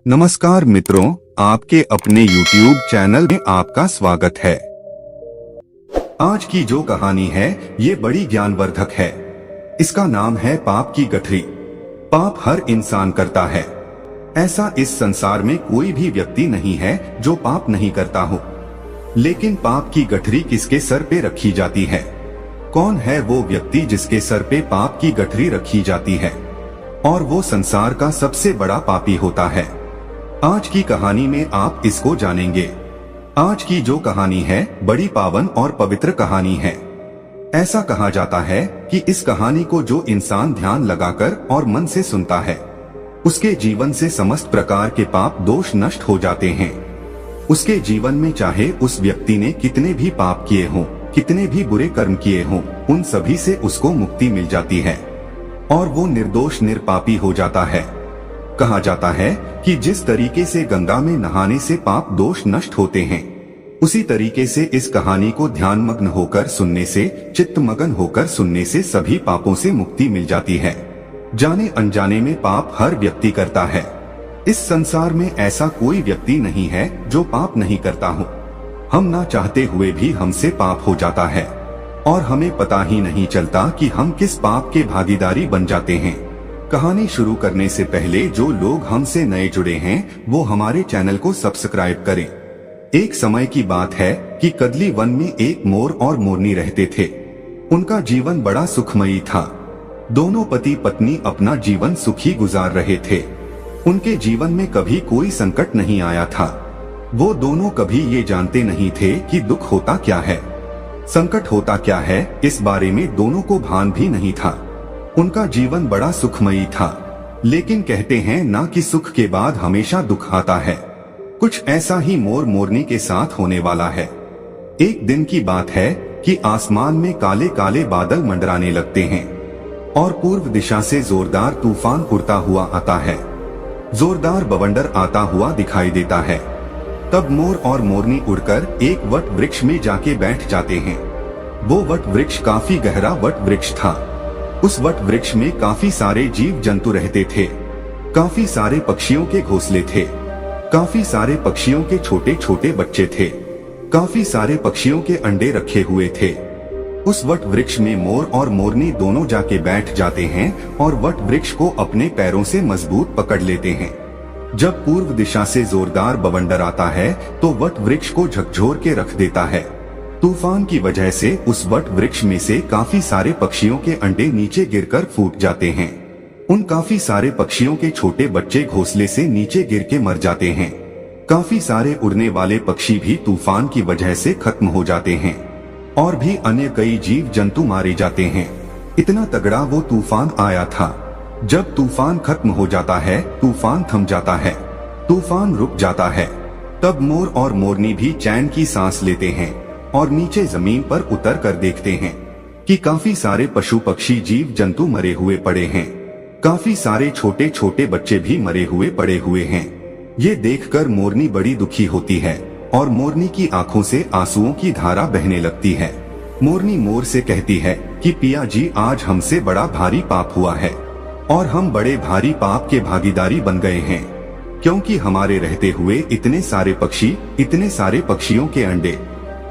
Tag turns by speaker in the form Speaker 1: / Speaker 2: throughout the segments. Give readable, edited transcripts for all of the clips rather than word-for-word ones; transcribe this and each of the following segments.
Speaker 1: नमस्कार मित्रों, आपके अपने YouTube चैनल में आपका स्वागत है। आज की जो कहानी है ये बड़ी ज्ञानवर्धक है। इसका नाम है पाप की गठरी। पाप हर इंसान करता है। ऐसा इस संसार में कोई भी व्यक्ति नहीं है जो पाप नहीं करता हो। लेकिन पाप की गठरी किसके सर पे रखी जाती है? कौन है वो व्यक्ति जिसके सर पे पाप की गठरी रखी जाती है और वो संसार का सबसे बड़ा पापी होता है? आज की कहानी में आप इसको जानेंगे। आज की जो कहानी है बड़ी पावन और पवित्र कहानी है। ऐसा कहा जाता है कि इस कहानी को जो इंसान ध्यान लगाकर और मन से सुनता है उसके जीवन से समस्त प्रकार के पाप दोष नष्ट हो जाते हैं। उसके जीवन में चाहे उस व्यक्ति ने कितने भी पाप किए हों, कितने भी बुरे कर्म किए हों, उन सभी से उसको मुक्ति मिल जाती है और वो निर्दोष निरपापी हो जाता है। कहा जाता है कि जिस तरीके से गंगा में नहाने से पाप दोष नष्ट होते हैं, उसी तरीके से इस कहानी को ध्यान मग्न होकर सुनने से, चित्त मगन होकर सुनने से सभी पापों से मुक्ति मिल जाती है। जाने अनजाने में पाप हर व्यक्ति करता है। इस संसार में ऐसा कोई व्यक्ति नहीं है जो पाप नहीं करता हो। हम ना चाहते हुए भी हमसे पाप हो जाता है और हमें पता ही नहीं चलता कि हम किस पाप के भागीदारी बन जाते हैं। कहानी शुरू करने से पहले जो लोग हमसे नए जुड़े हैं वो हमारे चैनल को सब्सक्राइब करें। एक समय की बात है कि कदली वन में एक मोर और मोरनी रहते थे। उनका जीवन बड़ा सुखमयी था। दोनों पति पत्नी अपना जीवन सुखी गुजार रहे थे। उनके जीवन में कभी कोई संकट नहीं आया था। वो दोनों कभी ये जानते नहीं थे कि दुख होता क्या है, संकट होता क्या है, इस बारे में दोनों को भान भी नहीं था। उनका जीवन बड़ा सुखमयी था। लेकिन कहते हैं ना कि सुख के बाद हमेशा दुख आता है। कुछ ऐसा ही मोर मोरनी के साथ होने वाला है। एक दिन की बात है कि आसमान में काले काले बादल मंडराने लगते हैं और पूर्व दिशा से जोरदार तूफान उड़ता हुआ आता है। जोरदार बवंडर आता हुआ दिखाई देता है। तब मोर और मोरनी उड़कर एक वट वृक्ष में जाके बैठ जाते हैं। वो वट वृक्ष काफी गहरा वट वृक्ष था। उस वट वृक्ष में काफी सारे जीव जंतु रहते थे। काफी सारे पक्षियों के घोंसले थे। काफी सारे पक्षियों के छोटे छोटे बच्चे थे। काफी सारे पक्षियों के अंडे रखे हुए थे। उस वट वृक्ष में मोर और मोरनी दोनों जाके बैठ जाते हैं और वट वृक्ष को अपने पैरों से मजबूत पकड़ लेते हैं। जब पूर्व दिशा से जोरदार बवंडर आता है तो वट वृक्ष को झकझोर के रख देता है। तूफान की वजह से उस वट वृक्ष में से काफी सारे पक्षियों के अंडे नीचे गिरकर फूट जाते हैं। उन काफी सारे पक्षियों के छोटे बच्चे घोंसले से नीचे गिर के मर जाते हैं। काफी सारे उड़ने वाले पक्षी भी तूफान की वजह से खत्म हो जाते हैं और भी अन्य कई जीव जंतु मारे जाते हैं। इतना तगड़ा वो तूफान आया था। जब तूफान खत्म हो जाता है, तूफान थम जाता है, तूफान रुक जाता है, तब मोर और मोरनी भी चैन की सांस लेते हैं और नीचे जमीन पर उतर कर देखते हैं कि काफी सारे पशु पक्षी जीव जंतु मरे हुए पड़े हैं। काफी सारे छोटे छोटे बच्चे भी मरे हुए पड़े हुए हैं। ये देखकर मोरनी बड़ी दुखी होती है और मोरनी की आंखों से आंसुओं की धारा बहने लगती है। मोरनी मोर से कहती है कि पिया जी, आज हमसे बड़ा भारी पाप हुआ है और हम बड़े भारी पाप के भागीदारी बन गए हैं, क्योंकि हमारे रहते हुए इतने सारे पक्षी, इतने सारे पक्षियों के अंडे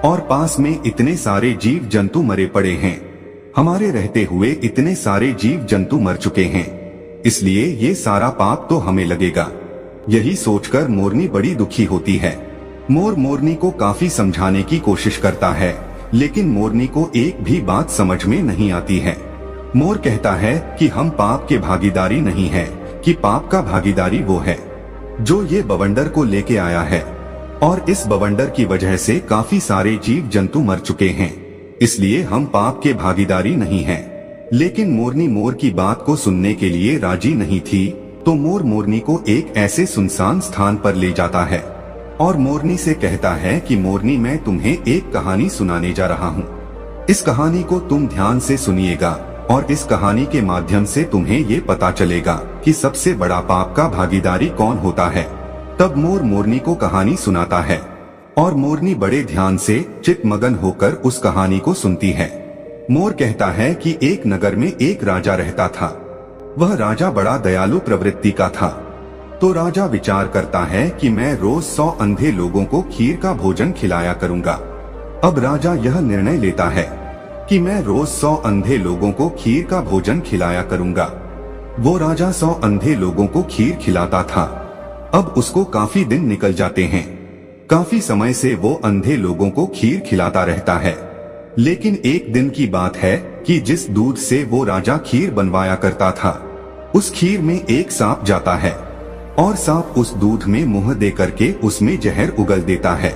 Speaker 1: और पास में इतने सारे जीव जंतु मरे पड़े हैं। हमारे रहते हुए इतने सारे जीव जंतु मर चुके हैं, इसलिए ये सारा पाप तो हमें लगेगा। यही सोचकर मोरनी बड़ी दुखी होती है। मोर मोरनी को काफी समझाने की कोशिश करता है, लेकिन मोरनी को एक भी बात समझ में नहीं आती है। मोर कहता है कि हम पाप के भागीदारी नहीं है, कि पाप का भागीदारी वो है जो ये बवंडर को लेके आया है और इस बवंडर की वजह से काफी सारे जीव जंतु मर चुके हैं, इसलिए हम पाप के भागीदारी नहीं हैं। लेकिन मोरनी मोर की बात को सुनने के लिए राजी नहीं थी, तो मोर मोरनी को एक ऐसे सुनसान स्थान पर ले जाता है और मोरनी से कहता है कि मोरनी, मैं तुम्हें एक कहानी सुनाने जा रहा हूँ। इस कहानी को तुम ध्यान से सुनिएगा और इस कहानी के माध्यम से तुम्हें ये पता चलेगा कि सबसे बड़ा पाप का भागीदारी कौन होता है। तब मोर मोरनी को कहानी सुनाता है और मोरनी बड़े ध्यान से चित्त मगन होकर उस कहानी को सुनती है। मोर कहता है कि एक नगर में एक राजा रहता था। वह राजा बड़ा दयालु प्रवृत्ति का था। तो राजा विचार करता है कि मैं रोज 100 अंधे लोगों को खीर का भोजन खिलाया करूंगा। अब राजा यह निर्णय लेता है कि मैं रोज 100 अंधे लोगों को खीर का भोजन खिलाया करूंगा। वो राजा 100 अंधे लोगों को खीर खिलाता था। अब उसको काफी दिन निकल जाते हैं। काफी समय से वो अंधे लोगों को खीर खिलाता रहता है। लेकिन एक दिन की बात है कि जिस दूध से वो राजा खीर बनवाया करता था, उस खीर में एक सांप जाता है और सांप उस दूध में मुंह दे करके उसमें जहर उगल देता है।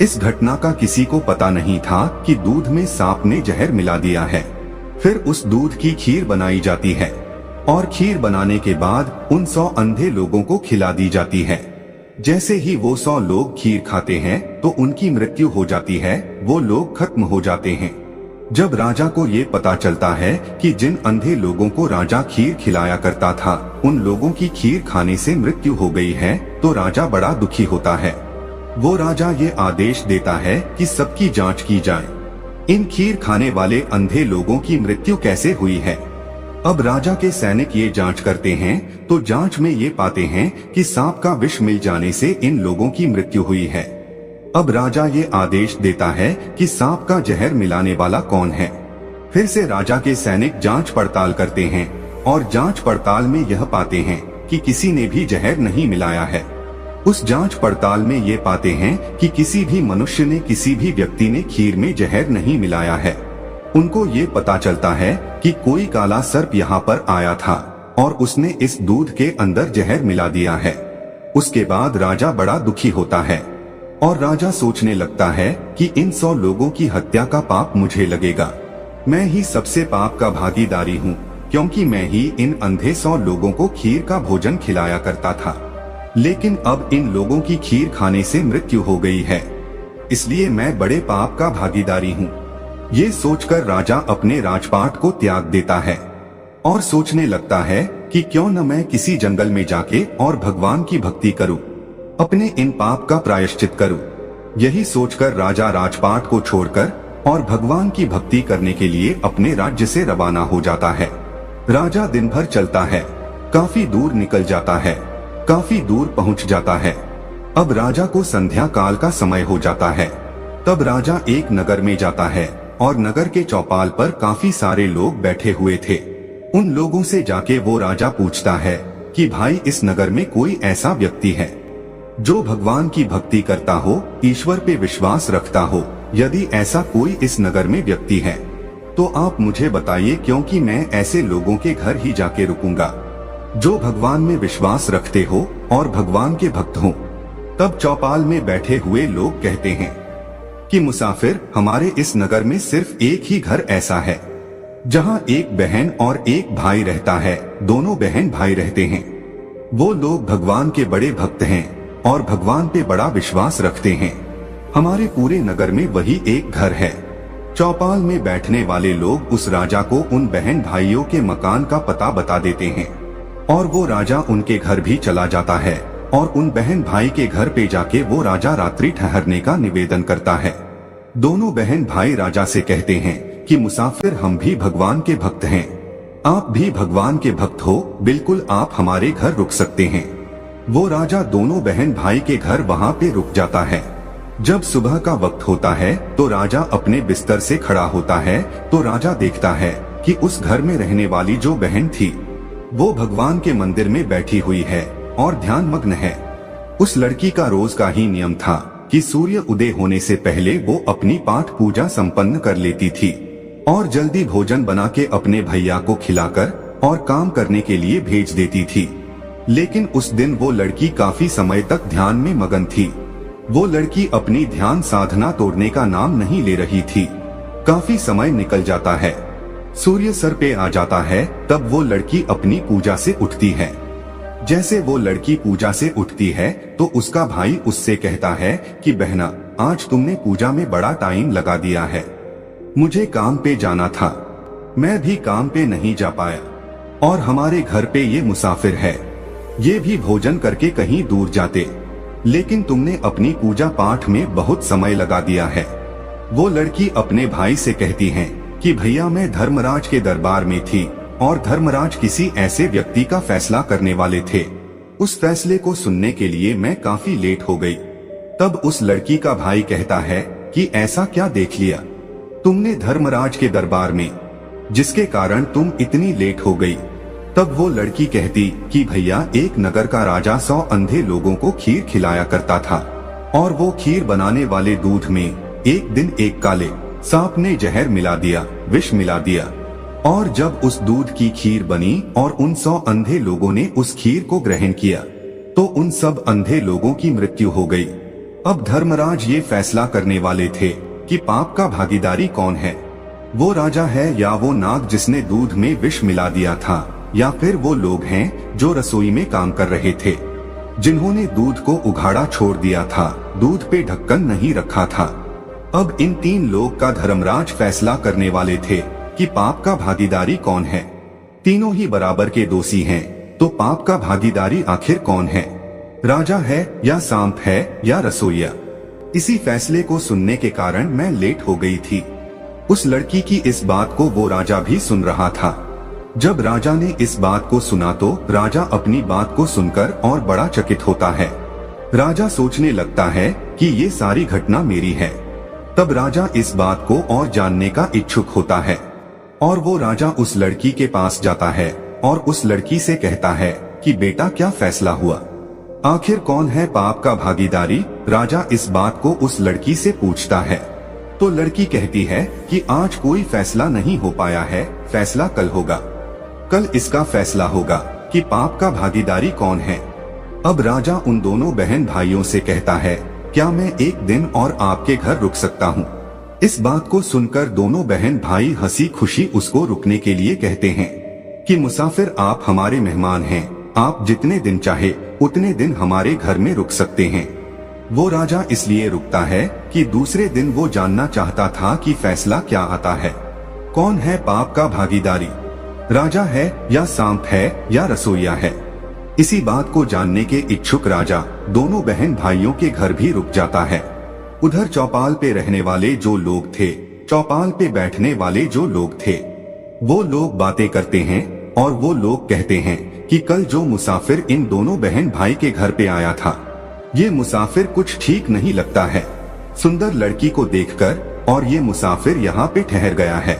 Speaker 1: इस घटना का किसी को पता नहीं था कि दूध में सांप ने जहर मिला दिया है। फिर उस दूध की खीर बनाई जाती है और खीर बनाने के बाद उन 100 अंधे लोगों को खिला दी जाती है। जैसे ही वो 100 लोग खीर खाते हैं तो उनकी मृत्यु हो जाती है, वो लोग खत्म हो जाते हैं। जब राजा को ये पता चलता है कि जिन अंधे लोगों को राजा खीर खिलाया करता था, उन लोगों की खीर खाने से मृत्यु हो गई है, तो राजा बड़ा दुखी होता है। वो राजा ये आदेश देता है कि सबकी जांच की जाए, इन खीर खाने वाले अंधे लोगों की मृत्यु कैसे हुई है। अब राजा के सैनिक ये जांच करते हैं तो जांच में ये पाते हैं कि सांप का विष मिल जाने से इन लोगों की मृत्यु हुई है। अब राजा ये आदेश देता है कि सांप का जहर मिलाने वाला कौन है। फिर से राजा के सैनिक जांच पड़ताल करते हैं और जांच पड़ताल में यह पाते हैं कि किसी ने भी जहर नहीं मिलाया है। उस जांच पड़ताल में ये पाते हैं कि किसी भी मनुष्य ने, किसी भी व्यक्ति ने खीर में जहर नहीं मिलाया है। उनको ये पता चलता है कि कोई काला सर्प यहाँ पर आया था और उसने इस दूध के अंदर जहर मिला दिया है। उसके बाद राजा बड़ा दुखी होता है और राजा सोचने लगता है कि इन 100 लोगों की हत्या का पाप मुझे लगेगा। मैं ही सबसे पाप का भागीदारी हूँ, क्योंकि मैं ही इन अंधे 100 लोगों को खीर का भोजन खिलाया करता था। लेकिन अब इन लोगों की खीर खाने से मृत्यु हो गई है, इसलिए मैं बड़े पाप का भागीदारी हूँ। ये सोचकर राजा अपने राजपाट को त्याग देता है और सोचने लगता है कि क्यों न मैं किसी जंगल में जाके और भगवान की भक्ति करूं, अपने इन पाप का प्रायश्चित करूं। यही सोचकर राजा राजपाट को छोड़कर और भगवान की भक्ति करने के लिए अपने राज्य से रवाना हो जाता है। राजा दिन भर चलता है, काफी दूर निकल जाता है, काफी दूर पहुंच जाता है। अब राजा को संध्या काल का समय हो जाता है। तब राजा एक नगर में जाता है और नगर के चौपाल पर काफी सारे लोग बैठे हुए थे। उन लोगों से जाके वो राजा पूछता है कि भाई, इस नगर में कोई ऐसा व्यक्ति है जो भगवान की भक्ति करता हो, ईश्वर पे विश्वास रखता हो? यदि ऐसा कोई इस नगर में व्यक्ति है तो आप मुझे बताइए, क्योंकि मैं ऐसे लोगों के घर ही जाके रुकूंगा जो भगवान में विश्वास रखते हो और भगवान के भक्त हो। तब चौपाल में बैठे हुए लोग कहते हैं कि मुसाफिर, हमारे इस नगर में सिर्फ एक ही घर ऐसा है जहां एक बहन और एक भाई रहता है। दोनों बहन भाई रहते हैं। वो लोग भगवान के बड़े भक्त हैं और भगवान पे बड़ा विश्वास रखते हैं। हमारे पूरे नगर में वही एक घर है। चौपाल में बैठने वाले लोग उस राजा को उन बहन भाइयों के मकान का पता बता देते हैं और वो राजा उनके घर भी चला जाता है और उन बहन भाई के घर पे जाके वो राजा रात्रि ठहरने का निवेदन करता है। दोनों बहन भाई राजा से कहते हैं कि मुसाफिर, हम भी भगवान के भक्त हैं, आप भी भगवान के भक्त हो, बिल्कुल आप हमारे घर रुक सकते हैं। वो राजा दोनों बहन भाई के घर वहाँ पे रुक जाता है। जब सुबह का वक्त होता है तो राजा अपने बिस्तर से खड़ा होता है तो राजा देखता है कि उस घर में रहने वाली जो बहन थी वो भगवान के मंदिर में बैठी हुई है और ध्यान मग्न है। उस लड़की का रोज का ही नियम था कि सूर्य उदय होने से पहले वो अपनी पाठ पूजा संपन्न कर लेती थी और जल्दी भोजन बना के अपने भैया को खिलाकर और काम करने के लिए भेज देती थी। लेकिन उस दिन वो लड़की काफी समय तक ध्यान में मगन थी। वो लड़की अपनी ध्यान साधना तोड़ने का नाम नहीं ले रही थी। काफी समय निकल जाता है, सूर्य सर पे आ जाता है, तब वो लड़की अपनी पूजा से उठती है। जैसे वो लड़की पूजा से उठती है तो उसका भाई उससे कहता है कि बहना, आज तुमने पूजा में बड़ा टाइम लगा दिया है, मुझे काम पे जाना था, मैं भी काम पे नहीं जा पाया और हमारे घर पे ये मुसाफिर है, ये भी भोजन करके कहीं दूर जाते, लेकिन तुमने अपनी पूजा पाठ में बहुत समय लगा दिया है। वो लड़की अपने भाई से कहती है कि भैया, मैं धर्मराज के दरबार में थी और धर्मराज किसी ऐसे व्यक्ति का फैसला करने वाले थे उस फैसले को सुनने के लिए मैं काफी लेट हो गई। तब उस लड़की का भाई कहता है कि ऐसा क्या देख लिया तुमने धर्मराज के दरबार में, जिसके कारण तुम इतनी लेट हो गई। तब वो लड़की कहती कि भैया, एक नगर का राजा 100 अंधे लोगों को खीर खिलाया करता था, और वो खीर बनाने वाले दूध में एक दिन एक काले सांप ने जहर मिला दिया, विष मिला दिया, और जब उस दूध की खीर बनी और उन 100 अंधे लोगों ने उस खीर को ग्रहण किया तो उन सब अंधे लोगों की मृत्यु हो गई। अब धर्मराज ये फैसला करने वाले थे कि पाप का भागीदारी कौन है, वो राजा है या वो नाग जिसने दूध में विष मिला दिया था, या फिर वो लोग हैं जो रसोई में काम कर रहे थे, जिन्होंने दूध को उघाड़ा छोड़ दिया था, दूध पे ढक्कन नहीं रखा था। अब इन 3 लोग का धर्मराज फैसला करने वाले थे कि पाप का भागीदारी कौन है। तीनों ही बराबर के दोषी हैं, तो पाप का भागीदारी आखिर कौन है, राजा है या सांप है या रसोइया। इसी फैसले को सुनने के कारण मैं लेट हो गई थी। उस लड़की की इस बात को वो राजा भी सुन रहा था। जब राजा ने इस बात को सुना तो राजा अपनी बात को सुनकर और बड़ा चकित होता है। राजा सोचने लगता है कि ये सारी घटना मेरी है। तब राजा इस बात को और जानने का इच्छुक होता है, और वो राजा उस लड़की के पास जाता है और उस लड़की से कहता है कि बेटा, क्या फैसला हुआ, आखिर कौन है पाप का भागीदारी। राजा इस बात को उस लड़की से पूछता है तो लड़की कहती है कि आज कोई फैसला नहीं हो पाया है, फैसला कल होगा, कल इसका फैसला होगा कि पाप का भागीदारी कौन है। अब राजा उन दोनों बहन भाइयों से कहता है, क्या मैं एक दिन और आपके घर रुक सकता हूँ। इस बात को सुनकर दोनों बहन भाई हंसी खुशी उसको रुकने के लिए कहते हैं कि मुसाफिर, आप हमारे मेहमान हैं, आप जितने दिन चाहे उतने दिन हमारे घर में रुक सकते हैं। वो राजा इसलिए रुकता है कि दूसरे दिन वो जानना चाहता था कि फैसला क्या आता है, कौन है पाप का भागीदारी, राजा है या सांप है या रसोइया है। इसी बात को जानने के इच्छुक राजा दोनों बहन भाइयों के घर भी रुक जाता है। उधर चौपाल पे रहने वाले जो लोग थे, चौपाल पे बैठने वाले जो लोग थे, वो लोग बातें करते हैं और वो लोग कहते हैं कि कल जो मुसाफिर इन दोनों बहन भाई के घर पे आया था, ये मुसाफिर कुछ ठीक नहीं लगता है। सुंदर लड़की को देखकर और ये मुसाफिर यहाँ पे ठहर गया है।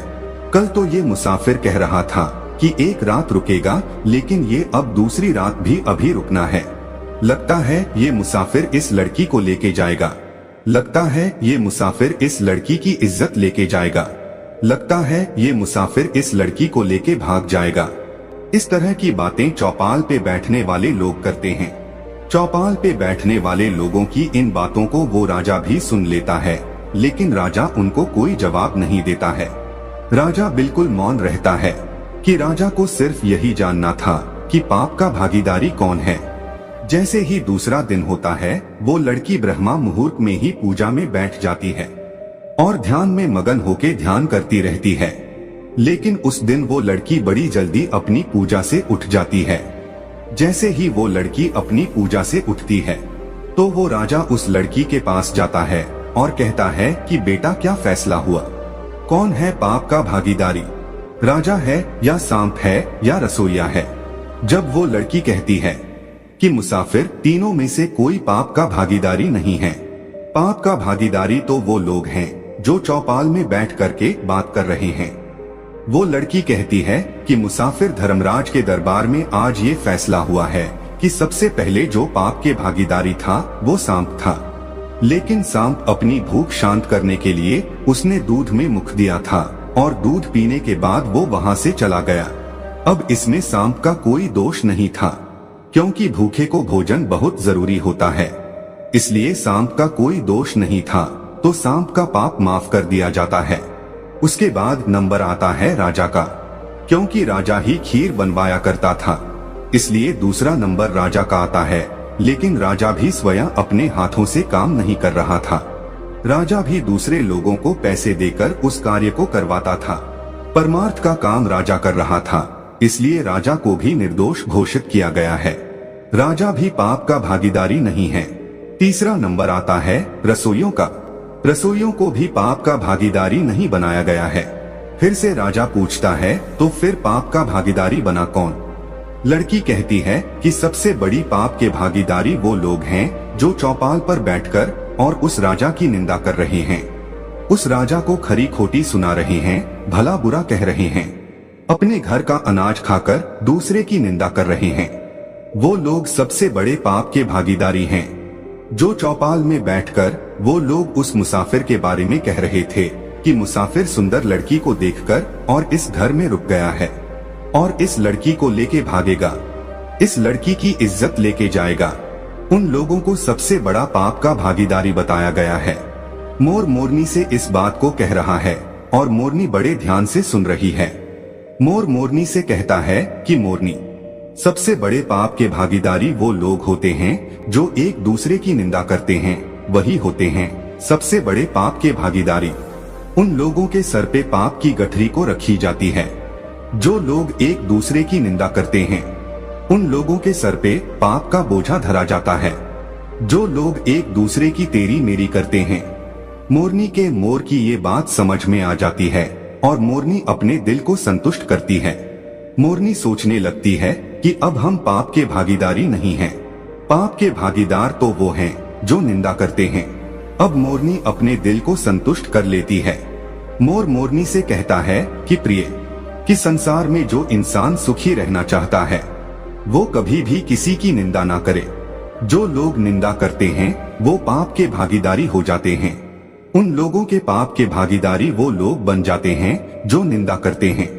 Speaker 1: कल तो ये मुसाफिर कह रहा था कि एक रात रुकेगा, लेकिन ये अब दूसरी रात भी अभी रुकना है। लगता है ये मुसाफिर इस लड़की को लेके जाएगा, लगता है ये मुसाफिर इस लड़की की इज्जत लेके जाएगा, लगता है ये मुसाफिर इस लड़की को लेके भाग जाएगा। इस तरह की बातें चौपाल पे बैठने वाले लोग करते हैं। चौपाल पे बैठने वाले लोगों की इन बातों को वो राजा भी सुन लेता है, लेकिन राजा उनको कोई जवाब नहीं देता है। राजा बिल्कुल मौन रहता है कि राजा को सिर्फ यही जानना था कि पाप का भागीदारी कौन है। जैसे ही दूसरा दिन होता है, वो लड़की ब्रह्मा मुहूर्त में ही पूजा में बैठ जाती है और ध्यान में मगन होके ध्यान करती रहती है। लेकिन उस दिन वो लड़की बड़ी जल्दी अपनी पूजा से उठ जाती है। जैसे ही वो लड़की अपनी पूजा से उठती है तो वो राजा उस लड़की के पास जाता है और कहता है कि बेटा, क्या फैसला हुआ, कौन है पाप का भागीदारी, राजा है या सांप है या रसोइया है। जब वो लड़की कहती है कि मुसाफिर, तीनों में से कोई पाप का भागीदारी नहीं है, पाप का भागीदारी तो वो लोग हैं जो चौपाल में बैठ करके बात कर रहे हैं। वो लड़की कहती है कि मुसाफिर, धर्मराज के दरबार में आज ये फैसला हुआ है कि सबसे पहले जो पाप के भागीदारी था वो सांप था, लेकिन सांप अपनी भूख शांत करने के लिए उसने दूध में मुख दिया था और दूध पीने के बाद वो वहाँ से चला गया। अब इसमें सांप का कोई दोष नहीं था, क्योंकि भूखे को भोजन बहुत जरूरी होता है, इसलिए सांप का कोई दोष नहीं था, तो सांप का पाप माफ कर दिया जाता है। उसके बाद नंबर आता है राजा का, क्योंकि राजा ही खीर बनवाया करता था, इसलिए दूसरा नंबर राजा का आता है। लेकिन राजा भी स्वयं अपने हाथों से काम नहीं कर रहा था, राजा भी दूसरे लोगों को पैसे देकर उस कार्य को करवाता था। परमार्थ का काम राजा कर रहा था, इसलिए राजा को भी निर्दोष घोषित किया गया है। राजा भी पाप का भागीदारी नहीं है। तीसरा नंबर आता है रसोइयों का। रसोइयों को भी पाप का भागीदारी नहीं बनाया गया है। फिर से राजा पूछता है, तो फिर पाप का भागीदारी बना कौन? लड़की कहती है कि सबसे बड़ी पाप के भागीदारी वो लोग हैं जो चौपाल पर बैठकर और उस राजा की निंदा कर रहे हैं, उस राजा को खरी खोटी सुना रहे हैं, भला बुरा कह रहे हैं, अपने घर का अनाज खाकर दूसरे की निंदा कर रहे हैं। वो लोग सबसे बड़े पाप के भागीदारी हैं। जो चौपाल में बैठकर वो लोग उस मुसाफिर के बारे में कह रहे थे कि मुसाफिर सुंदर लड़की को देखकर और इस घर में रुक गया है और इस लड़की को लेके भागेगा, इस लड़की की इज्जत लेके जाएगा, उन लोगों को सबसे बड़ा पाप का भागीदारी बताया गया है। मोर मोरनी से इस बात को कह रहा है और मोरनी बड़े ध्यान से सुन रही है। मोर मोरनी से कहता है कि मोरनी, सबसे बड़े पाप के भागीदारी वो लोग होते हैं जो एक दूसरे की निंदा करते हैं, वही होते हैं सबसे बड़े पाप के भागीदारी। उन लोगों के सर पे पाप की गठरी को रखी जाती है। जो लोग एक दूसरे की निंदा करते हैं, उन लोगों के सर पे पाप का बोझा धरा जाता है। जो लोग एक दूसरे की तेरी मेरी करते हैं, मोरनी के मोर की ये बात समझ में आ जाती है और मोरनी अपने दिल को संतुष्ट करती है। मोरनी सोचने लगती है कि अब हम पाप के भागीदारी नहीं हैं। पाप के भागीदार तो वो हैं जो निंदा करते हैं। अब मोरनी अपने दिल को संतुष्ट कर लेती है। मोर मोरनी से कहता है कि प्रिय, कि संसार में जो इंसान सुखी रहना चाहता है वो कभी भी किसी की निंदा ना करे। जो लोग निंदा करते हैं वो पाप के भागीदारी हो जाते हैं। उन लोगों के पाप के भागीदारी वो लोग बन जाते हैं जो निंदा करते हैं।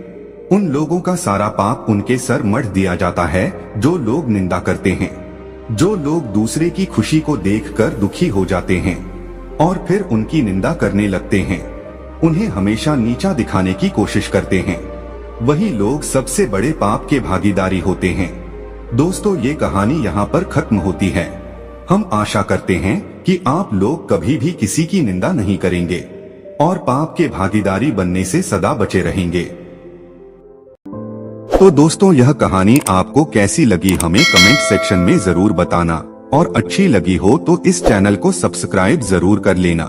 Speaker 1: उन लोगों का सारा पाप उनके सर मढ़ दिया जाता है जो लोग निंदा करते हैं। जो लोग दूसरे की खुशी को देखकर दुखी हो जाते हैं और फिर उनकी निंदा करने लगते हैं, उन्हें हमेशा नीचा दिखाने की कोशिश करते हैं, वही लोग सबसे बड़े पाप के भागीदारी होते हैं। दोस्तों, ये कहानी यहाँ पर खत्म होती है। हम आशा करते हैं कि आप लोग कभी भी किसी की निंदा नहीं करेंगे और पाप के भागीदारी बनने से सदा बचे रहेंगे। तो दोस्तों, यह कहानी आपको कैसी लगी हमें कमेंट सेक्शन में जरूर बताना और अच्छी लगी हो तो इस चैनल को सब्सक्राइब जरूर कर लेना।